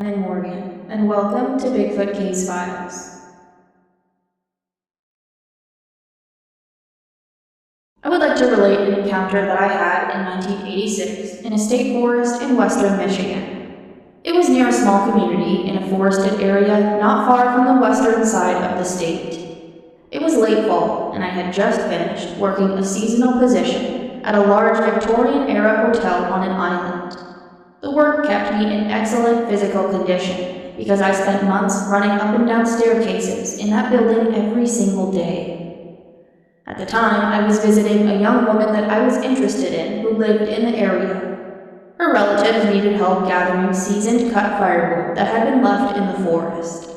I'm Morgan, and welcome to Bigfoot Case Files. I would like to relate an encounter that I had in 1986 in a state forest in western Michigan. It was near a small community in a forested area not far from the western side of the state. It was late fall, and I had just finished working a seasonal position at a large Victorian-era hotel on an island. The work kept me in excellent physical condition because I spent months running up and down staircases in that building every single day. At the time, I was visiting a young woman that I was interested in who lived in the area. Her relatives needed help gathering seasoned cut firewood that had been left in the forest.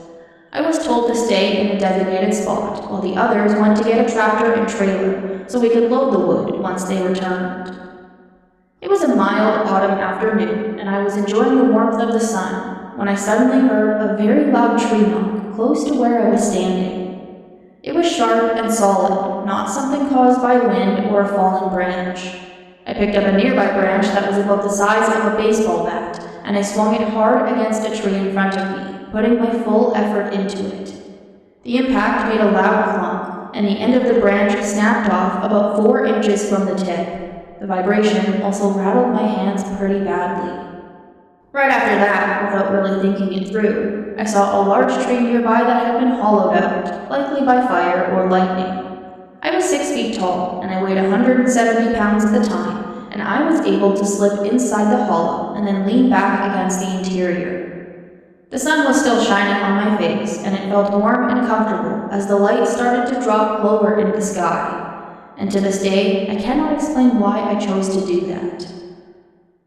I was told to stay in a designated spot while the others went to get a tractor and trailer so we could load the wood once they returned. It was a mild autumn afternoon, and I was enjoying the warmth of the sun when I suddenly heard a very loud tree knock close to where I was standing. It was sharp and solid, not something caused by wind or a falling branch. I picked up a nearby branch that was about the size of a baseball bat, and I swung it hard against a tree in front of me, putting my full effort into it. The impact made a loud clunk, and the end of the branch snapped off about 4 inches from the tip. The vibration also rattled my hands pretty badly. Right after that, without really thinking it through, I saw a large tree nearby that had been hollowed out, likely by fire or lightning. I was 6 feet tall, and I weighed 170 pounds at the time, and I was able to slip inside the hollow and then lean back against the interior. The sun was still shining on my face, and it felt warm and comfortable as the light started to drop lower in the sky. And to this day, I cannot explain why I chose to do that.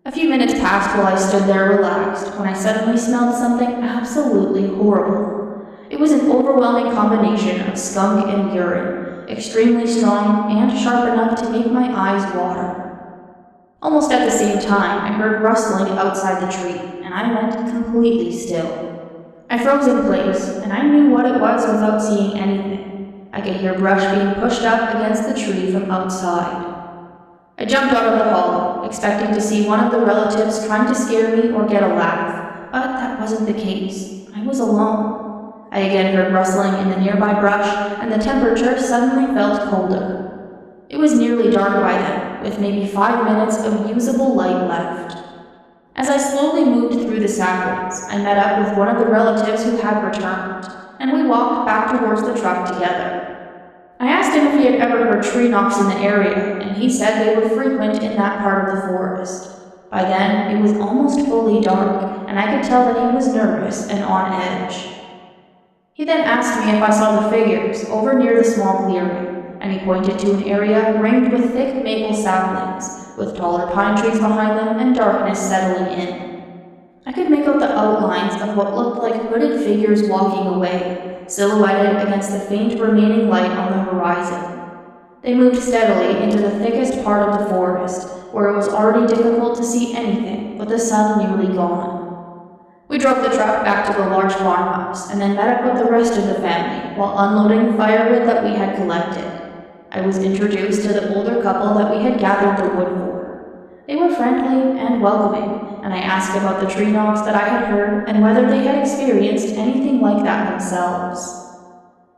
A few minutes passed while I stood there relaxed when I suddenly smelled something absolutely horrible. It was an overwhelming combination of skunk and urine, extremely strong and sharp enough to make my eyes water. Almost at the same time, I heard rustling outside the tree, and I went completely still. I froze in place, and I knew what it was without seeing anything. I could hear brush being pushed up against the tree from outside. I jumped out of the hollow, expecting to see one of the relatives trying to scare me or get a laugh, but that wasn't the case. I was alone. I again heard rustling in the nearby brush, and the temperature suddenly felt colder. It was nearly dark by then, with maybe 5 minutes of usable light left. As I slowly moved through the saplings, I met up with one of the relatives who had returned, and we walked back towards the truck together. I asked him if he had ever heard tree knocks in the area, and he said they were frequent in that part of the forest. By then, it was almost fully dark, and I could tell that he was nervous and on edge. He then asked me if I saw the figures over near the small clearing, and he pointed to an area ringed with thick maple saplings, with taller pine trees behind them and darkness settling in. I could make out the outlines of what looked like hooded figures walking away, silhouetted against the faint remaining light on the horizon. They moved steadily into the thickest part of the forest, where it was already difficult to see anything but the sun nearly gone. We drove the truck back to the large farmhouse, and then met up with the rest of the family while unloading the firewood that we had collected. I was introduced to the older couple that we had gathered the wood for. They were friendly and welcoming, and I asked about the tree knocks that I had heard and whether they had experienced anything like that themselves.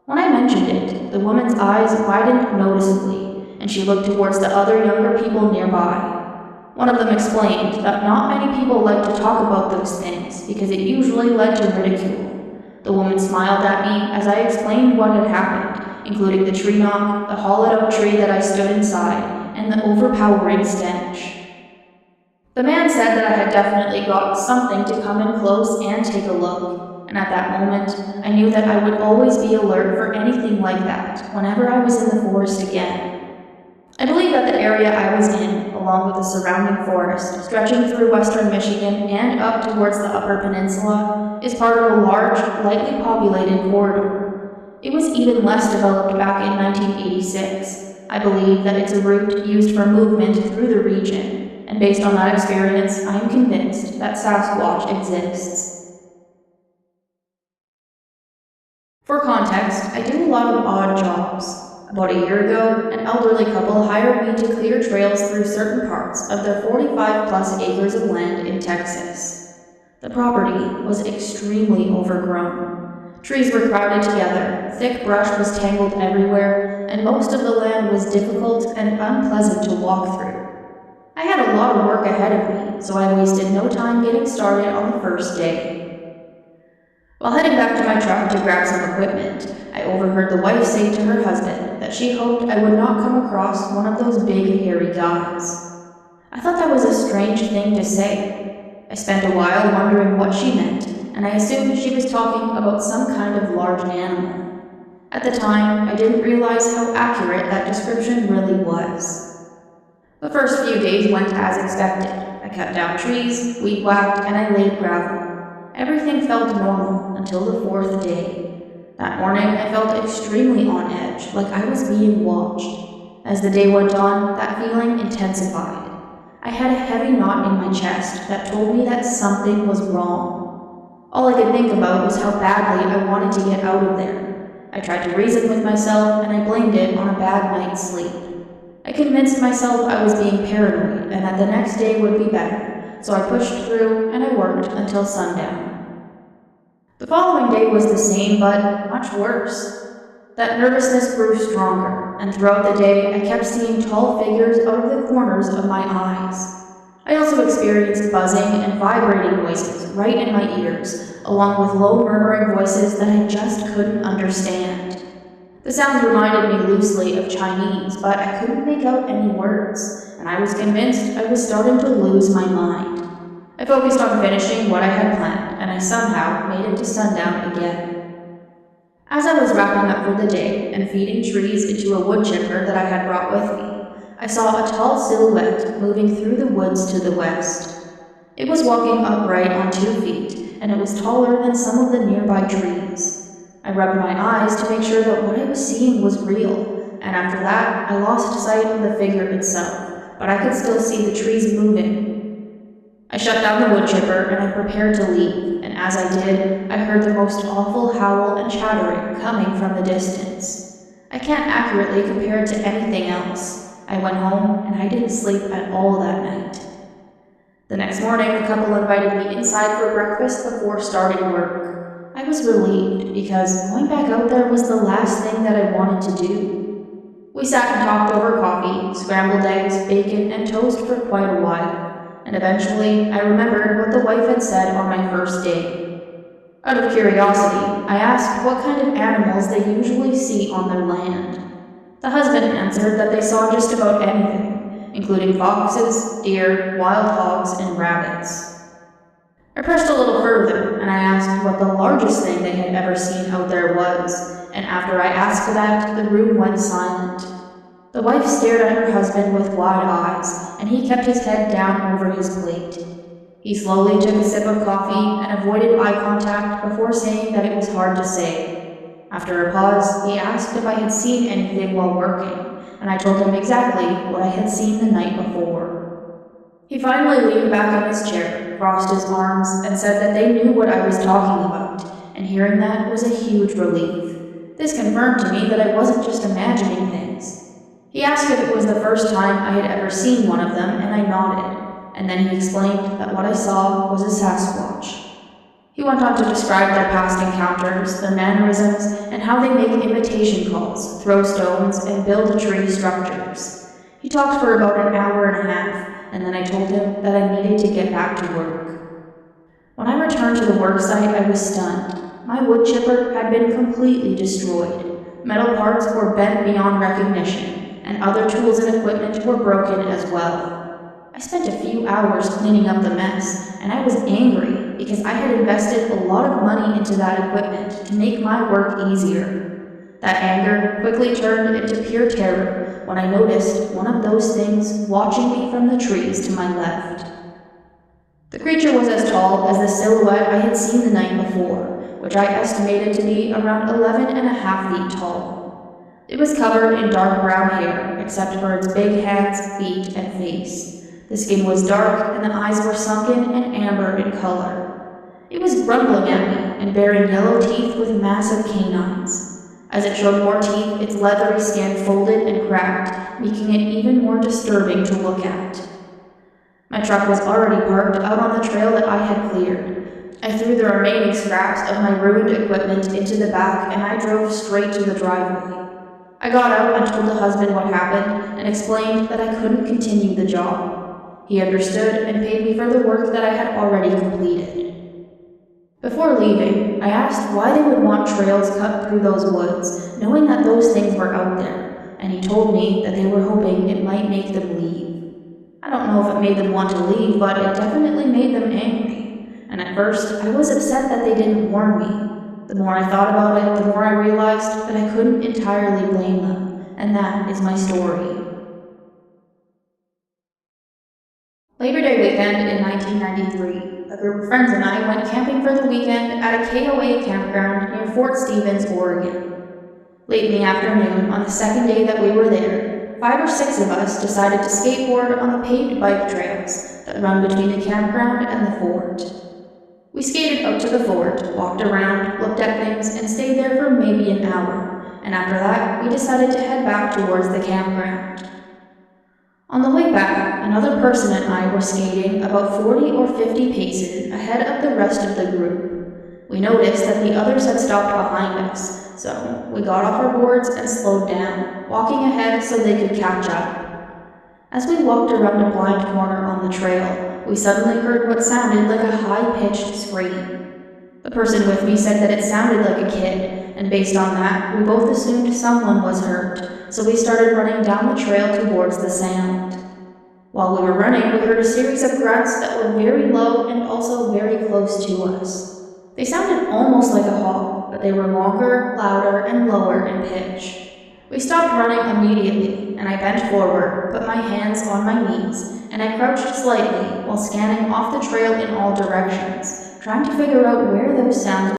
When I mentioned it, the woman's eyes widened noticeably, and she looked towards the other younger people nearby. One of them explained that not many people like to talk about those things because it usually led to ridicule. The woman smiled at me as I explained what had happened, including the tree knock, the hollowed-out tree that I stood inside, and the overpowering stench. The man said that I had definitely got something to come in close and take a look, and at that moment, I knew that I would always be alert for anything like that whenever I was in the forest again. I believe that the area I was in, along with the surrounding forest, stretching through western Michigan and up towards the Upper Peninsula, is part of a large, lightly populated corridor. It was even less developed back in 1986. I believe that it's a route used for movement through the region. And based on that experience, I am convinced that Sasquatch exists. For context, I do a lot of odd jobs. About a year ago, an elderly couple hired me to clear trails through certain parts of their 45-plus acres of land in Texas. The property was extremely overgrown. Trees were crowded together, thick brush was tangled everywhere, and most of the land was difficult and unpleasant to walk through. I had a lot of work ahead of me, so I wasted no time getting started on the first day. While heading back to my truck to grab some equipment, I overheard the wife say to her husband that she hoped I would not come across one of those big, hairy guys. I thought that was a strange thing to say. I spent a while wondering what she meant, and I assumed she was talking about some kind of large animal. At the time, I didn't realize how accurate that description really was. The first few days went as expected. I cut down trees, weed whacked, and I laid gravel. Everything felt normal until the fourth day. That morning, I felt extremely on edge, like I was being watched. As the day went on, that feeling intensified. I had a heavy knot in my chest that told me that something was wrong. All I could think about was how badly I wanted to get out of there. I tried to reason with myself, and I blamed it on a bad night's sleep. I convinced myself I was being paranoid and that the next day would be better, so I pushed through and I worked until sundown. The following day was the same, but much worse. That nervousness grew stronger, and throughout the day I kept seeing tall figures out of the corners of my eyes. I also experienced buzzing and vibrating noises right in my ears, along with low murmuring voices that I just couldn't understand. The sounds reminded me loosely of Chinese, but I couldn't make out any words, and I was convinced I was starting to lose my mind. I focused on finishing what I had planned, and I somehow made it to sundown again. As I was wrapping up for the day and feeding trees into a wood chipper that I had brought with me, I saw a tall silhouette moving through the woods to the west. It was walking upright on 2 feet, and it was taller than some of the nearby trees. I rubbed my eyes to make sure that what I was seeing was real, and after that, I lost sight of the figure itself, but I could still see the trees moving. I shut down the wood chipper and I prepared to leave, and as I did, I heard the most awful howl and chattering coming from the distance. I can't accurately compare it to anything else. I went home and I didn't sleep at all that night. The next morning, the couple invited me inside for breakfast before starting work. I was relieved because going back out there was the last thing that I wanted to do. We sat and talked over coffee, scrambled eggs, bacon, and toast for quite a while, and eventually I remembered what the wife had said on my first day. Out of curiosity, I asked what kind of animals they usually see on their land. The husband answered that they saw just about anything, including foxes, deer, wild hogs, and rabbits. I pressed a little further, and I asked what the largest thing they had ever seen out there was, and after I asked that, the room went silent. The wife stared at her husband with wide eyes, and he kept his head down over his plate. He slowly took a sip of coffee and avoided eye contact before saying that it was hard to say. After a pause, he asked if I had seen anything while working, and I told him exactly what I had seen the night before. He finally leaned back in his chair, crossed his arms, and said that they knew what I was talking about, and hearing that was a huge relief. This confirmed to me that I wasn't just imagining things. He asked if it was the first time I had ever seen one of them, and I nodded, and then he explained that what I saw was a Sasquatch. He went on to describe their past encounters, their mannerisms, and how they make imitation calls, throw stones, and build tree structures. He talked for about an hour and a half, and then I told him that I needed to get back to work. When I returned to the work site, I was stunned. My wood chipper had been completely destroyed. Metal parts were bent beyond recognition, and other tools and equipment were broken as well. I spent a few hours cleaning up the mess, and I was angry because I had invested a lot of money into that equipment to make my work easier. That anger quickly turned into pure terror when I noticed one of those things watching me from the trees to my left. The creature was as tall as the silhouette I had seen the night before, which I estimated to be around 11.5 feet tall. It was covered in dark brown hair, except for its big hands, feet, and face. The skin was dark, and the eyes were sunken and amber in color. It was grumbling at me and bearing yellow teeth with massive canines. As it showed more teeth, its leathery skin folded and cracked, making it even more disturbing to look at. My truck was already parked out on the trail that I had cleared. I threw the remaining scraps of my ruined equipment into the back and I drove straight to the driveway. I got out and told the husband what happened and explained that I couldn't continue the job. He understood and paid me for the work that I had already completed. Before leaving, I asked why they would want trails cut through those woods, knowing that those things were out there, and he told me that they were hoping it might make them leave. I don't know if it made them want to leave, but it definitely made them angry, and at first I was upset that they didn't warn me. The more I thought about it, the more I realized that I couldn't entirely blame them, and that is my story. Labor Day weekend in 1993, a group of friends and I went camping for the weekend at a KOA campground near Fort Stevens, Oregon. Late in the afternoon, on the second day that we were there, 5 or 6 of us decided to skateboard on the paved bike trails that run between the campground and the fort. We skated out to the fort, walked around, looked at things, and stayed there for maybe an hour, and after that, we decided to head back towards the campground. On the way back, another person and I were skating about 40 or 50 paces ahead of the rest of the group. We noticed that the others had stopped behind us, so we got off our boards and slowed down, walking ahead so they could catch up. As we walked around a blind corner on the trail, we suddenly heard what sounded like a high-pitched scream. The person with me said that it sounded like a kid, and based on that, we both assumed someone was hurt, so we started running down the trail towards the sound. While we were running, we heard a series of grunts that were very low and also very close to us. They sounded almost like a hawk, but they were longer, louder, and lower in pitch. We stopped running immediately, and I bent forward, put my hands on my knees, and I crouched slightly while scanning off the trail in all directions, trying to figure out where those sounds